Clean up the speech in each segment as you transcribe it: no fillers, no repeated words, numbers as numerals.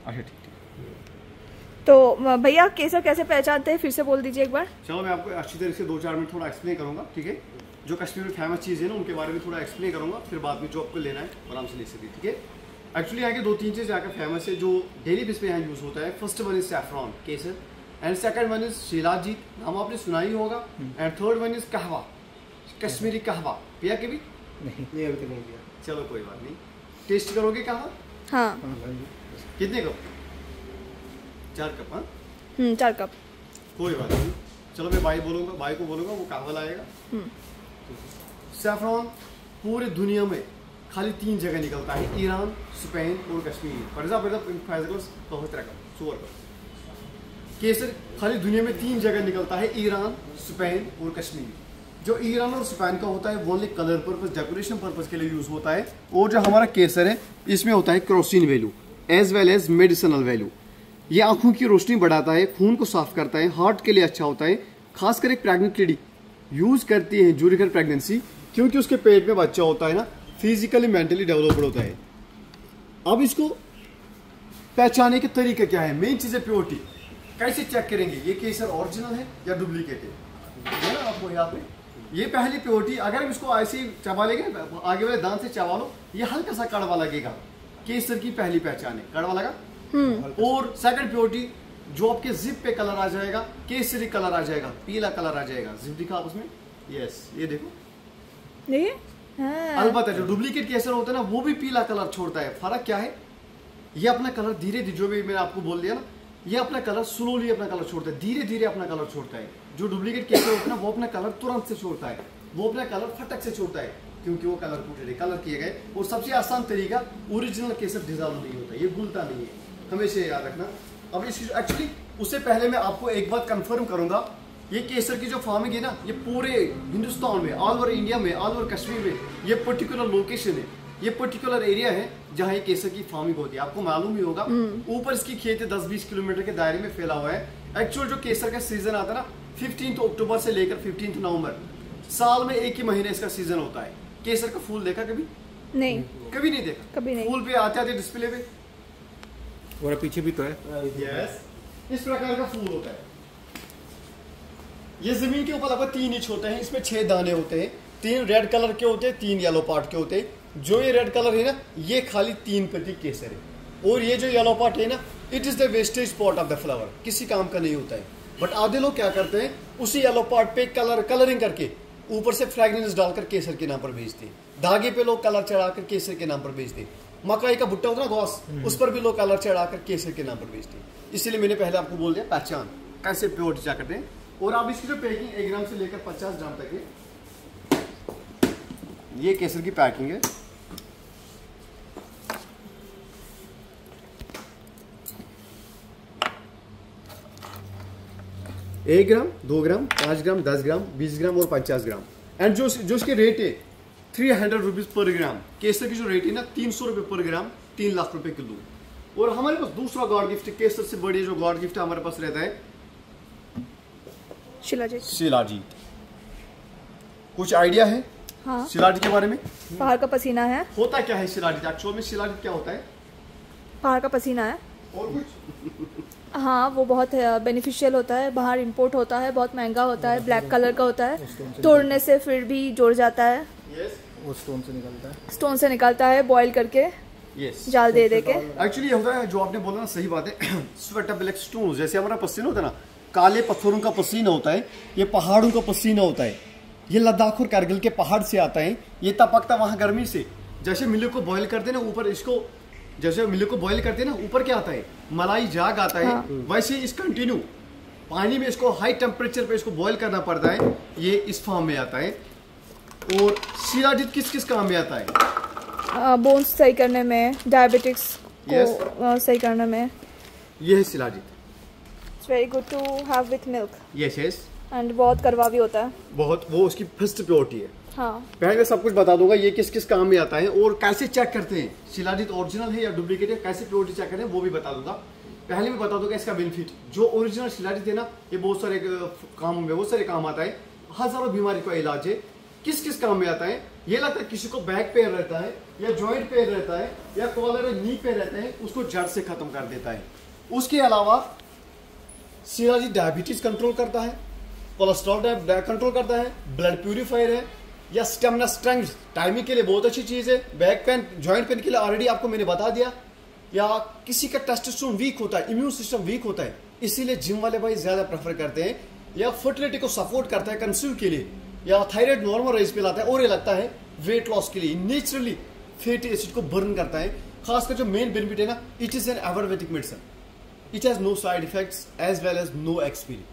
अच्छा ठीक है। तो भैया केसर कैसे पहचानते हैं, फिर से बोल दीजिए एक बार। चलो मैं आपको अच्छी तरीके से 2-4 मिनट थोड़ा एक्सप्लेन करूंगा, ठीक है। जो कश्मीर में फेमस चीज़ है ना उनके बारे में थोड़ा एक्सप्लेन करूंगा, फिर बाद में जो आपको लेना है आराम से ले सकते हैं, ठीक है। एक्चुअली यहाँ के 2-3 चीज़ यहाँ का फेमस है जो डेली बेस पे यहाँ यूज़ होता है। First one is saffron Kesar, and second one is shilajit, नाम आपने सुना ही होगा, एंड थर्ड वन इज कहवा, कश्मीरी कहवा। पिया कभी? नहीं अभी तक नहीं पिया। चलो कोई बात नहीं, टेस्ट करोगे कहवा? हाँ कितने कप? 4 कप? हाँ 4 कप। कोई बात नहीं, चलो मैं भाई को बोलूँगा वो कहवा लाएगा। सैफरॉन पूरे दुनिया में खाली 3 जगह निकलता है, ईरान, स्पेन और कश्मीर। फॉर एग्जाम्पल केसर खाली दुनिया में 3 जगह निकलता है, ईरान, स्पेन और कश्मीर। जो ईरान और स्पेन का होता है वो only colour purpose, decoration purpose के लिए यूज होता है, और जो हमारा केसर है इसमें होता है kerosene value as well as medicinal value. ये आंखों की रोशनी बढ़ाता है, खून को साफ करता है, हार्ट के लिए अच्छा होता है। खासकर एक प्रेग्नेंट लेडी यूज करती है ड्यूरिंग प्रेगनेंसी, क्योंकि उसके पेट में बच्चा होता है ना, फिजिकली मेंटली डेवलप्ड होता है। अब इसको पहचाने के तरीके क्या है? मेन चीज है प्योरिटी। कैसे चेक करेंगे ये केसर ओरिजिनल है या डुप्लीकेट है ना आपको यहाँ पे? ये पहली प्योरिटी, अगर हम इसको ऐसे ही चबा लेंगे, आगे वाले दांत से चबा लो, ये हल्का सा कड़वा लगेगा। केसर की पहली पहचान है, कड़वा लगा। और सेकंड प्योरिटी, जो आपके जिप पे कलर आ जाएगा, केसरी कलर आ जाएगा, पीला कलर आ जाएगा। जिप दिखा आप उसमें, यस ये देखो, अलबत्ता जो डुप्लीकेट केसर होता है ना वो भी पीला कलर छोड़ता है। फर्क क्या है? ये अपना कलर धीरे धीरे, जो भी मैंने आपको बोल दिया ना, ये अपना कलर स्लोली अपना कलर छोड़ता है, धीरे धीरे अपना कलर छोड़ता है। जो डुप्लीकेट केसर होता है ना वो अपना कलर तुरंत से छोड़ता है, वो अपना कलर फटक से छोड़ता है, क्योंकि वो कलर कलर किए गए। और सबसे आसान तरीका, ओरिजिनल केसर डिजॉल्व नहीं होता, ये घुलता नहीं है, हमेशा याद रखना। अब इसकी एक्चुअली उससे पहले मैं आपको एक बात कंफर्म करूंगा, ये केसर की जो फार्मिंग है ना, ये पूरे हिंदुस्तान में, ऑल ओवर इंडिया में, ऑल ओवर कश्मीर में, ये पर्टिकुलर लोकेशन है, ये पर्टिकुलर एरिया है जहाँ ये केसर की फार्मिंग होती है। आपको मालूम ही होगा, ऊपर इसकी खेत 10-20 किलोमीटर के दायरे में फैला हुआ है। एक्चुअल जो केसर का सीजन आता है ना, 15 अक्टूबर से लेकर 15 नवंबर, साल में एक ही महीने इसका सीजन होता है। केसर का फूल देखा कभी? नहीं, कभी नहीं देखा? कभी नहीं। फूल पे आते डिस्प्ले पे, और पीछे भी तो है। यस, इस प्रकार का फूल होता है। ये जमीन के ऊपर लगभग 3 इंच होते हैं, इसमें 6 दाने होते हैं, 3 रेड कलर के होते हैं, 3 येलो पार्ट के होते हैं। जो ये रेड कलर है ना, ये खाली 3 प्रति केसर है, और ये जो येलो पार्ट है ना, it is the wastage part of the flower, किसी काम का नहीं होता है। बट आधे लोग क्या करते हैं, उसी येलो पार्ट पे कलरिंग करके ऊपर से फ्रेगनेंस डालकर केसर के नाम पर बेचते हैं। धागे पे लोग कलर चढ़ाकर केसर के नाम पर बेचते हैं। मकई का भुट्टा होता है ना, घास, उस पर भी लोग कलर चढ़ाकर केसर के नाम पर बेचते हैं। इसलिए मैंने पहले आपको बोल दिया पहचान कैसे प्योर क्या करते हैं। और आप इसकी जो पैकिंग 1 ग्राम से लेकर 50 ग्राम तक है, ये केसर की पैकिंग है। एक ग्राम, 2 ग्राम, 5 ग्राम, 10 ग्राम, 20 ग्राम और 50 ग्राम। एंड जो इसके रेट है 300 रुपीज पर ग्राम। केसर की जो रेट है ना 300 रुपये पर ग्राम, 3 लाख रुपए किलो। और हमारे पास दूसरा गॉड गिफ्ट, केसर से बड़ी जो गॉड गिफ्ट हमारे पास रहता है, शिलाजीत। कुछ आइडिया है? हाँ। शिलाजीत के बारे में? पहाड़ का पसीना है। होता क्या है शिलाजीत? एक्चुअल में शिलाजीत क्या होता है? पहाड़ का पसीना है। और कुछ? हाँ, वो बहुत बेनिफिशियल होता है, बाहर इंपोर्ट होता है, बहुत महंगा होता है, ब्लैक कलर का होता है, तोड़ने से फिर भी जुड़ जाता है। यस, वो स्टोन से निकलता है, स्टोन से निकलता है, बॉईल करके, यस, जाल दे के। एक्चुअली ये होता है, जो आपने बोला ना सही बात है, स्वेटेबल स्टोन, जैसे हमारा पसीना होता है ना, काले पत्थरों का पसीना होता है, ये पहाड़ों का पसीना होता है। ये लद्दाख और कारगिल के पहाड़ से आता है, ये तपकता वहाँ गर्मी से। जैसे मिल्क को बॉईल करते हैं ना, ऊपर इसको, जैसे मिल्क को बॉईल करते हैं ना, ऊपर क्या आता है, मलाई जाग आता है। हाँ। वैसे इस कंटिन्यू पानी में इसको हाई टेम्परेचर पे इसको बॉईल करना पड़ता है, ये इस फॉर्म में आता है। और शिलाजीत किस किस काम में आता है? बोन्स सही करने में, डायबिटिक्स को सही करने में। ये है shilajit. It's very good to have with milk. Yes yes. And बहुत करवा भी होता है, बहुत, वो उसकी फर्स्ट प्योरिटी है। हाँ। पहले मैं सब कुछ बता दूंगा ये किस किस काम में आता है और कैसे चेक करते हैं शिलाजीत ओरिजिनल है या डुप्लीकेट है, कैसे प्योरिटी चेक करते हैं वो भी बता दूंगा। पहले मैं बता दूंगा इसका बेनिफिट। जो ओरिजिनल शिलाजीत है ना, ये बहुत सारे कामों में बहुत सारे काम आता है, हजारों बीमारी का इलाज है। किस किस काम में आता है? ये लगता है किसी को बैक पेन रहता है या जॉइंट पेन रहता है या कॉलर और नी पेन रहते हैं, उसको जड़ से खत्म कर देता है। उसके अलावा सीधा जी डायबिटीज कंट्रोल करता है, कोलेस्ट्रॉल कंट्रोल करता है, ब्लड प्यूरिफायर है, या स्टेमिना स्ट्रेंथ टाइमिंग के लिए बहुत अच्छी चीज है। बैक पेन जॉइंट पेन के लिए ऑलरेडी आपको मैंने बता दिया। या किसी का टेस्टोस्टेरोन वीक होता है, इम्यून सिस्टम वीक होता है, इसीलिए जिम वाले भाई ज्यादा प्रेफर करते हैं। या फर्टिलिटी को सपोर्ट करता है कंसीव के लिए, या थायराइड नॉर्मल रेंज पे लाता है, और ये लगता है वेट लॉस के लिए नेचुरली फैटी एसिड को बर्न करता है। खासकर जो मेन बेनिफिट है ना, it is an Ayurvedic medicine, it has no side effects as well as no expiry.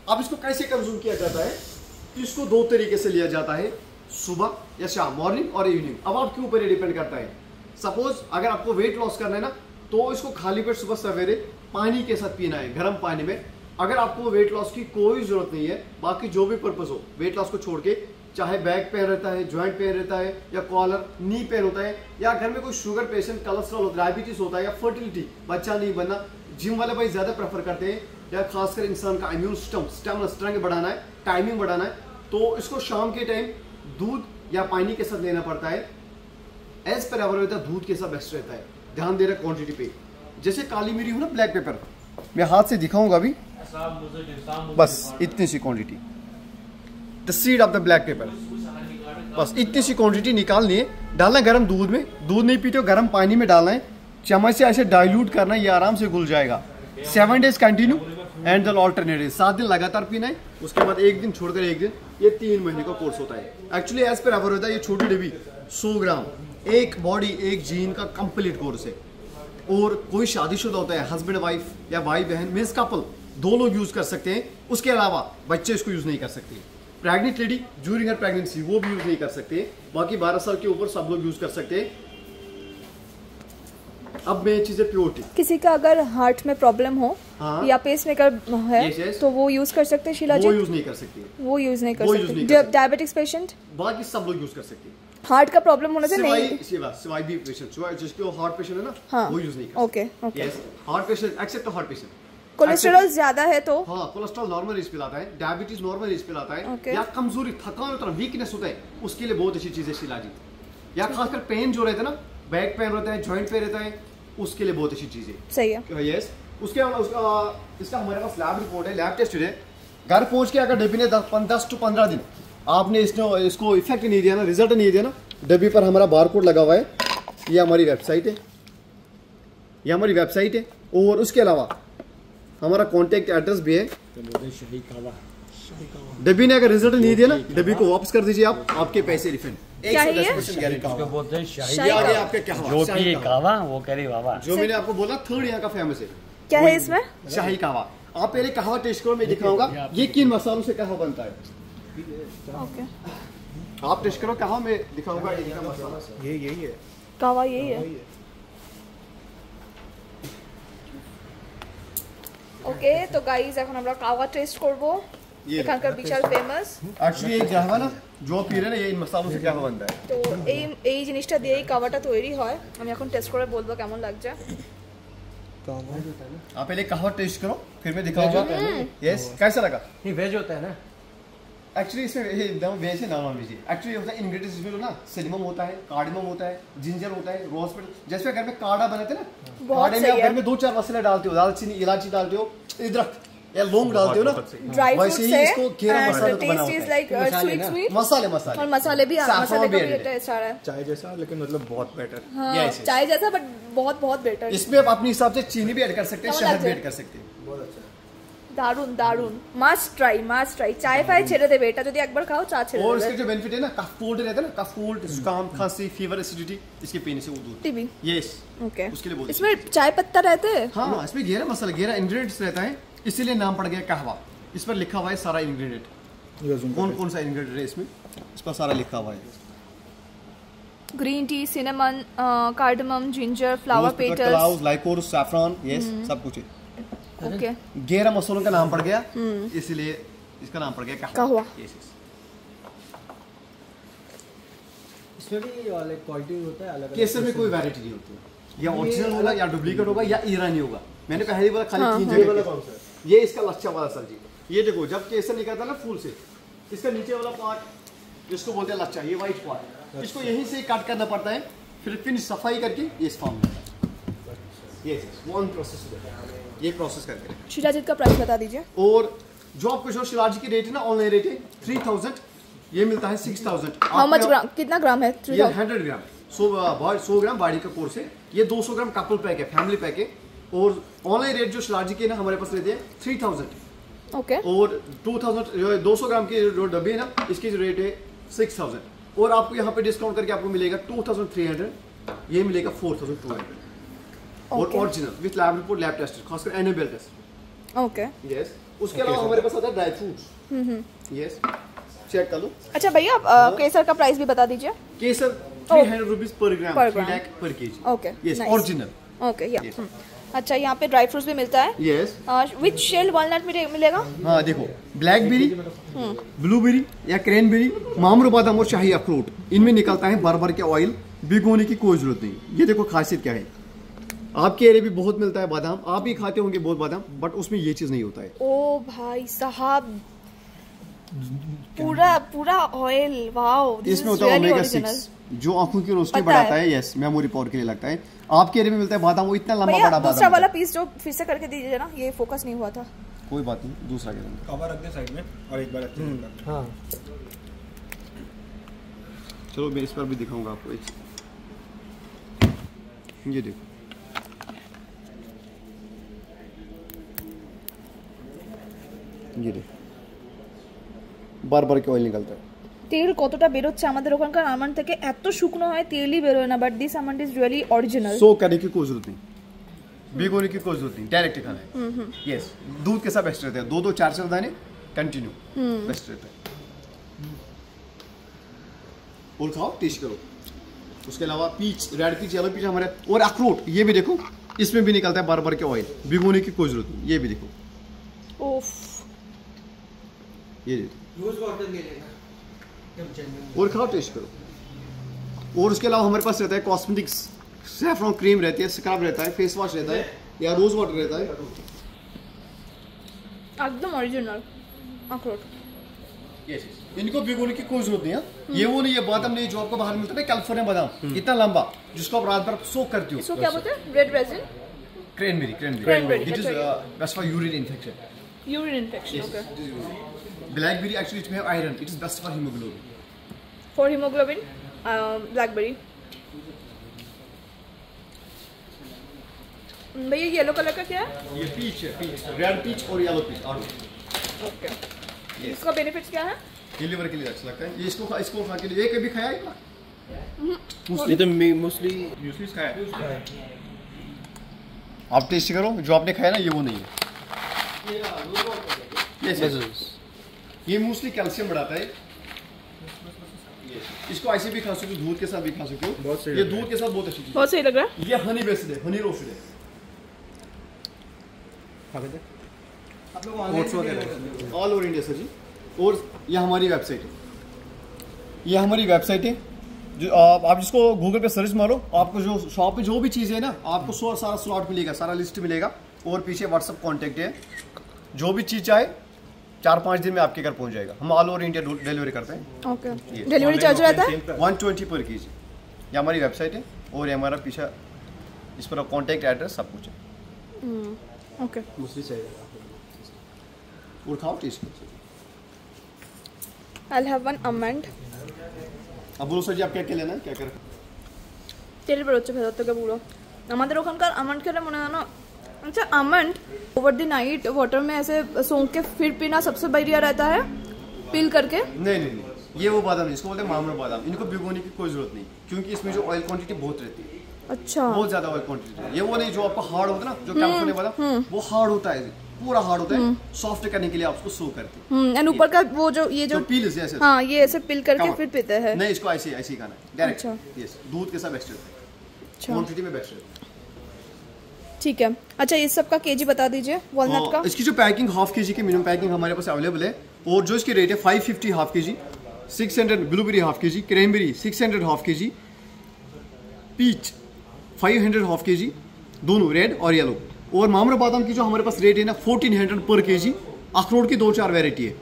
अब इसको कैसे कंज्यूम किया जाता है? इसको दो तरीके से लिया जाता है, सुबह या शाम, मॉर्निंग और इवनिंग। अब आपके ऊपर ये डिपेंड करता है। सपोज अगर आपको वेट लॉस करना है ना, तो इसको खाली पेट सुबह सवेरे पानी के साथ पीना है, गर्म पानी में। अगर आपको वेट लॉस की कोई जरूरत नहीं है, बाकी जो भी पर्पस हो वेट लॉस को छोड़ के, चाहे बैक पेन रहता है, जॉइंट पेन रहता है, या कॉलर नी पेन होता है, या घर में कोई शुगर पेशेंट, कोलेस्ट्रॉल, डायबिटीज होता है, या फर्टिलिटी बच्चा नहीं बनना, जिम वाले भाई ज्यादा प्रेफर करते हैं, या खासकर इंसान का इम्यून सिस्टम स्ट्रेंथ बढ़ाना है, टाइमिंग बढ़ाना है, तो इसको शाम के टाइम दूध या पानी के साथ लेना पड़ता है। एज पर आयुर्वेदा दूध के साथ बेस्ट रहता है। ध्यान दे रहे क्वांटिटी पे। जैसे काली मिरी हो ना, ब्लैक पेपर, मैं हाथ से दिखाऊंगा अभी, बस इतनी सी quantity, the seed of the black pepper, बस इतनी सी क्वांटिटी निकालनी है, डालना है गर्म दूध में। दूध नहीं पीते हो, गर्म पानी में डालना है, चम्मच से ऐसे डाइल्यूट करना है, ये आराम से घुल जाएगा। 7 days continue and then alternate, 7 दिन लगातार पीना है, उसके बाद 1 दिन छोड़कर 1 दिन। ये 3 महीने का कोर्स होता है। एक्चुअली एज पर आयुर्वेदा ये छोटी डिब्बी 100 ग्राम, एक बॉडी एक जीन का कंप्लीट कोर्स है। और कोई शादीशुदा होता है, हस्बैंड वाइफ या भाई बहन मीन्स कपल, 2 लोग यूज कर सकते हैं। उसके अलावा बच्चे इसको यूज नहीं कर सकते। Pregnant lady during her pregnancy वो भी यूज नहीं कर सकते। बाकी 12 साल के ऊपर सब लोग यूज कर सकते हैं। अब मैं चीजें प्योरिटी, किसी का अगर हार्ट में प्रॉब्लम हो, हाँ, या पेसमेकर है, yes, yes, तो वो यूज कर सकते हैं शीला जी? वो यूज नहीं कर सकते, वो यूज नहीं कर वो use सकते। नहीं कर सकते। डायबिटिक्स पेशेंट, बाकी सब लोग यूज कर सकते हैं। हार्ट का प्रॉब्लम होने से नहीं। सिवाय भी पेशेंट, जिसको हार्ट पेशेंट है ना, हाँ, वो यूज नहीं कर okay okay. Yes, heart patient except heart patient. Cholesterol ज्यादा है तो? हाँ, कोलेस्ट्रॉल नॉर्मल रेंज पे लाता है, डायबिटीज नॉर्मल रेंज पे लाता है, Okay. या कमजोरी, थकान होता है, वीकनेस होता है, उसके लिए बहुत अच्छी चीज है शिलाजी। या खासकर पेन जो रहता है ना, बैक पेन रहता है, जॉइंट पेन रहता है, उसके लिए बहुत अच्छी चीज है। सही है। यस, उसके इसका हमारे पास लैब रिपोर्ट है, लैब टेस्ट है। घर पहुंच के अगर डब्बी ने 10 to 15 दिन आपने इसको इफेक्ट नहीं दिया ना, रिजल्ट नहीं दिया ना, डब्बी पर हमारा बारकोड लगा हुआ है, ये हमारी वेबसाइट है, ये हमारी वेबसाइट है। और उसके अलावा हमारा कॉन्टेक्ट एड्रेस भी है। डब्बी ने अगर रिजल्ट नहीं दिया ना, डब्बी को वापस कर दीजिए आप, आपके पैसे रिफंड। 110% गारंटी। आपका कहवा वो कह रही बाबा, जो मैंने आपको बोला थर्ड यहाँ का फेमस है। क्या है इसमें? शाही कहवा। आप पहले कहवा टेस्ट करो, मैं दिखाऊंगा ये किन मसालों से कहवा बनता है। ओके, आप टेस्ट करो कहवा, मैं दिखाऊंगा इनका मसाला। ये यही है, कावा यही है। ওকে তো গাইজ এখন আমরা কাওয়া টেস্ট করব। এখানকার বিশাল ফেমাস। एक्चुअली ये कहवा ना जो पी रहे ना, ये इन मसालों से कहवा बनता है। তো এই জিনিসটা দিয়েই কাওয়াটা তৈরি হয়। আমি এখন টেস্ট করে বলবো কেমন লাগছে। आप पहले कहवा टेस्ट करो, फिर मैं दिखाऊंगा। यस, कैसा लगा? ये वेज होता है ना? एक्चुअली इसमें ये एकदम वेज है, नॉन वेज है। एक्चुअली होता है इंग्रेडिएंट्स इसमें ना, सिनेमम होता है, कार्डमम होता है, जिंजर होता है, रोज पेटल। जैसे घर में काढ़ा बनाते हैं ना, काढ़े में आप घर में 2-4 मसाले डालते हो, दालचीनी, इलायची डालते हो, अदरक या लौंग डालते हो ना, ड्राई फ्रूट वैसे ही से इसको घेरा मसाला तो बना टेस्ट होता इज है। लाइक स्वीट स्वीट मसाले और मसाले भी saffron मसाले भी का भी added है। टेस्ट आ रहा है। चाय जैसा, लेकिन मतलब बहुत बेटर। हाँ, Yes, yes. चाय जैसा बट बहुत बहुत बेटर। इसमें आप अपने हिसाब से चीनी भी ऐड कर सकते हैं, কেমন शहद भी লাগছে? ऐड कर सकते हैं। দারুন দারুন, মাস্ট ট্রাই। চায় ফায় ছেড়ে দেবে, এটা যদি একবার খাও চা ছেড়ে और দেবে। इसका जो बेनिफिट है ना, कफ कोल्ड रहता है ना, कफ कोल्ड, जुकाम, खांसी, फीवर, एसिडिटी, इसके पीने से वो दूर। टीबी। यस, ओके, उसके लिए बहुत इसमें चाय पत्ता रहते हैं? हाँ, इसमें घेरा मसाला, घेरा इंग्रेडिएंट्स रहता है, इसीलिए नाम पड़ गया कहवा। इस पर लिखा हुआ है सारा इंग्रेडिएंट, कौन कौन सा इंग्रेडिएंट है इसमें, इस पर सारा लिखा हुआ है। Green tea, cinnamon, cardamom, ginger, flower petals, licorice, saffron, yes, सब कुछ है। ओके, घेरा मसालों का नाम पड़ गया, इसलिए इसका नाम पड़ गया कहवा। Yes, yes. इसमें भी अलग क्वालिटी होता है, अलग केसर में कोई वैरायटी नहीं होती, या ओरिजिनल होगा या डुप्लीकेट होगा या ईरानी होगा। मैंने पहले बोला खाली 3 जगह वाला कौन सा है? ये इसका लच्छा वाला सर जी। ये देखो, जब केसर निकलता है ना फूल से, इसका नीचे वाला पार्ट जिसको बोलते हैं लच्चा, ये वाइट पार्ट, इसको यहीं से कट करना पड़ता है, फिर फिनिश सफाई करके ये इस फॉर्म में ये वन प्रोसेस, ये प्रोसेस करके। शिलाजीत का प्राइस बता दीजिए। और जो आपको जो शिलाजी की रेट है ना, ऑनलाइन रेट है 3000, ये मिलता है 6000। हाउ मच ग्राम, कितना ग्राम है? ये 100 ग्राम, 100 ग्राम बॉडी का कोर्स है, ये 200 ग्राम कपल पैक है, फैमिली पैक है। और ऑनलाइन रेट जो शिलाजी के ना हमारे पास रहते हैं 3000। ओके। और 2000 200 ग्राम की जो डब्बी है ना, इसकी जो रेट है 6000। और आपको यहाँ पे डिस्काउंट करके आपको मिलेगा 2300, ये मिलेगा 4200। और original with lab report, lab test, खासकर एनएबीएल टेस्ट। ओके। यस। उसके अलावा हमारे पास आता है ड्राई फ्रूट्स। यस, चेक कर लो। अच्छा भैया, आप केसर का प्राइस भी बता दीजिए। केसर 300 रुपीज पर ग्राम, पर 3 लाख पर KG. Okay, yes, nice. Original. Okay, या अच्छा, यहाँ पे ड्राई फ्रूट्स भी मिलता है। यस। विच शेल वालनट मिलेगा? हाँ देखो, ब्लैकबेरी, ब्लूबेरी या क्रैनबेरी, मामरू बादाम और शाही अखरोट, इनमें निकलता है बार के ऑयल, भिगोने की कोई जरूरत नहीं। ये देखो खासियत क्या है, आपके एरिया भी बहुत मिलता है बादाम, आप भी खाते होंगे बहुत बादाम, बट उसमें ये चीज नहीं होता है। ओ भाई साहब, पूरा ऑयल, वाओ। इसमें होता है ओमेगा 6 जो आंखों की रोशनी बढ़ाता है। यस, मेमोरी पावर के लिए लगता है। आपके एरिया में मिलता है बादाम, वो इतना लंबा बड़ा बादाम। दूसरा वाला पीस जो फिर से करके दीजिए ना, ये फोकस नहीं हुआ था। कोई बात नहीं, दूसरा के अंदर कवर रख दे साइड में और एक बार अच्छे से। हाँ, चलो मैं इस पर भी दिखाऊंगा आपको। ये देखो, ये देखो, बार के ऑयल निकलता है। তেল কতটা বের হচ্ছে আমাদের ওখানকার আমন্ড থেকে, এত শুকনো হয় তেলই বের হয় না, but this almond is really original. सो करने की कोई जरूरत नहीं, भिगोने की कोई जरूरत नहीं, डायरेक्ट खाना है। यस, दूध के साथ बेस्ट रहता है, 2 4 दाने कंटिन्यू बेस्ट रहता है। और खाओ, टेस्ट करो। उसके अलावा peach, red peach, yellow peach हमारे, और अखरोट, ये भी देखो, इसमें भी निकलता है बार के ऑयल, भिगोने की कोई जरूरत नहीं। ये भी देखो, उफ, ये देखो, रोज वाटर ले लेना। और खाओ, टेस्ट करो। और उसके अलावा हमारे पास रहता है कॉस्मेटिक्स, सैफरॉन क्रीम रहती है, स्क्रब रहता है, फेस वॉश रहता है, या रोज वाटर रहता है। একদম অরিজিনাল अखरोट। इनको भिगोने की कोई जरूरत नहीं है। ये वो नहीं है बादाम नहीं जो आपको बाहर मिलता है ना, कैलिफोर्निया बादाम, इतना लंबा, जिसको आप रात भर सोक करती हो। इसको क्या बोलते हैं? Red raisin, cranberry, Cranberry, it is अच्छा। Best for urine infection. Urine infection. Okay. Blackberry actually it में have iron, it is best for hemoglobin. For hemoglobin, blackberry. भैया येलो कलर का क्या है? ये पीच है, पीच, रेड पीच और yellow peach, और ओके। इसका बेनिफिट्स क्या है? लिवर के लिए अच्छा लगता है। ये इसको खा के लिए, ये कभी खाया है क्या? ये तो मोस्टली यूजली खाया है। आप टेस्ट करो, जो आपने खाया ना, ये वो नहीं है। ये मोस्टली कैल्शियम बढ़ाता है। इसको ऐसे भी खा सकते हो, दूध के साथ भी खा सकते हो। बहुत सही ये दूध के साथ बहुत अच्छी चीज बहुत सही लग रहा है। है। ये हनी बेस्ड है, हनी रोस्टेड है। आप लोग online all over India sir ji. और ये हमारी वेबसाइट है, ये हमारी वेबसाइट है, जो आप जिसको गूगल पे सर्च मारो, आपको जो शॉप पे जो भी चीज़ है ना, आपको सारा स्लॉट मिलेगा, सारा लिस्ट मिलेगा। और पीछे व्हाट्सअप कॉन्टैक्ट है, जो भी चीज़ चाहे 4-5 दिन में आपके घर पहुंच जाएगा। हम ऑल ओवर इंडिया डिलीवरी करते हैं। ओके। डिलीवरी चार्ज रहता है 120 पर केजी। ये हमारी वेबसाइट है, और ये हमारा पीछे इस पर कॉन्टैक्ट एड्रेस सब कुछ है। ओके। दूसरी चाहिए। और खाओ, टेस्ट करो। I'll have one almond। अब बोलो सर जी, आप क्या क्या लेना है, क्या कर? তেল বেরোচ্ছে ভেতর থেকে পুরো। আমাদের ওখানকার আমন্ড খেলে মনে হয় না, अच्छा almond over the night water में ऐसे सोंग के फिर पीना सबसे बढ़िया रहता है, पील करके। नहीं, ये वो बादाम नहीं, इसको बोलते हैं मामरू बादाम। इनको भिगोने की कोई जरूरत नहीं, क्योंकि इसमें जो ऑयल क्वांटिटी बहुत रहती है। अच्छा। बहुत ज्यादा ऑयल क्वांटिटी है। ये वो नहीं जो आपका हार्ड होता है ना, जो कैलिफोर्निया बादाम, वो हार्ड होता है, पूरा हार्ड होता है। सॉफ्ट करने के लिए आप उसको सो करते हैं। एंड ऊपर का वो जो ये जो पील ऐसे, हाँ, ये ऐसे पील करके फिर पीते हैं। नहीं, इसको ऐसे ही खाना है डायरेक्ट। अच्छा। यस, दूध के साथ बेस्ट रहता है, अच्छा क्वांटिटी में बेस्ट रहता है। ठीक है। अच्छा, इस सब का केजी बता दीजिए वॉलनट का। इसकी जो पैकिंग हाफ केजी की मिनिमम पैकिंग हमारे पास अवेलेबल है, और जो इसकी रेट है 550 half KG, 600 blueberry half KG, cranberry 600 half KG, peach 500 half KG, दोनों रेड और येलो। और मामरू बादाम की जो हमारे पास रेट है ना 1400 पर केजी। अखरोट की 2-4 वेराइटी है,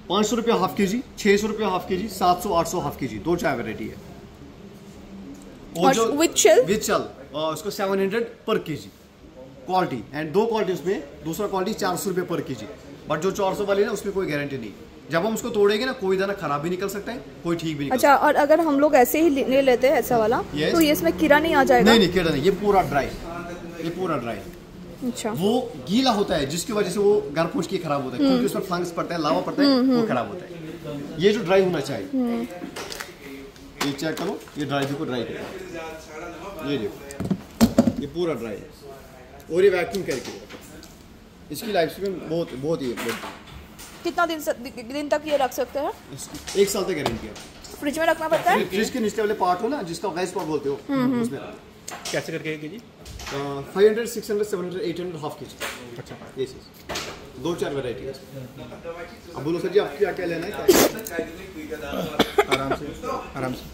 500 रुपया हाफ के जी, 600 रुपया हाफ के जी, 700 800 हाफ के जी, 2 चाय वेराइटी है। और विद चल उसको 700 पर के जी क्वालिटी, एंड 2 क्वालिटी उसमें, दूसरा क्वालिटी 400 रुपये पर के जी। बट जो 400 वाली है ना उसमें कोई गारंटी नहीं, जब हम उसको तोड़ेंगे ना कोई दाना खराब भी निकल सकता है, कोई ठीक भी निकल अच्छा, और अगर हम लोग ऐसे ही ले लेते हैं ऐसा वाला, तो ये इसमें कीड़ा नहीं आ जाएगा? नहीं कीड़ा नहीं, ये पूरा ड्राई, ये पूरा ड्राई। अच्छा, वो गीला होता है जिसकी वजह से वो घर पहुंच के खराब होता है, क्योंकि उसमें फंगस पड़ता है, लावा पड़ता है, वो खराब होता है। ये जो ड्राई होना चाहिए, ये चेक करो, ये ड्राई देखो, ड्राई करो, ये देखो, ये पूरा ड्राई है, और ये वैक्यूम करके इसकी लाइफ स्पैन बहुत ही है। कितना दिन तक ये रख सकते हैं? 1 साल तक गारंटी है। फ्रिज में रखना पड़ता है? फ्रिज के नीचे वाले पार्ट हो ना, जिसका गैस पार्ट बोलते हो, उसमें कैसे करके 1 केजी? 500 600 700 800 हाफ के जी। अच्छा, ये चीज़ 2-4 वैरायटी है। अब बोलो सर जी आप क्या क्या लेना है? आराम से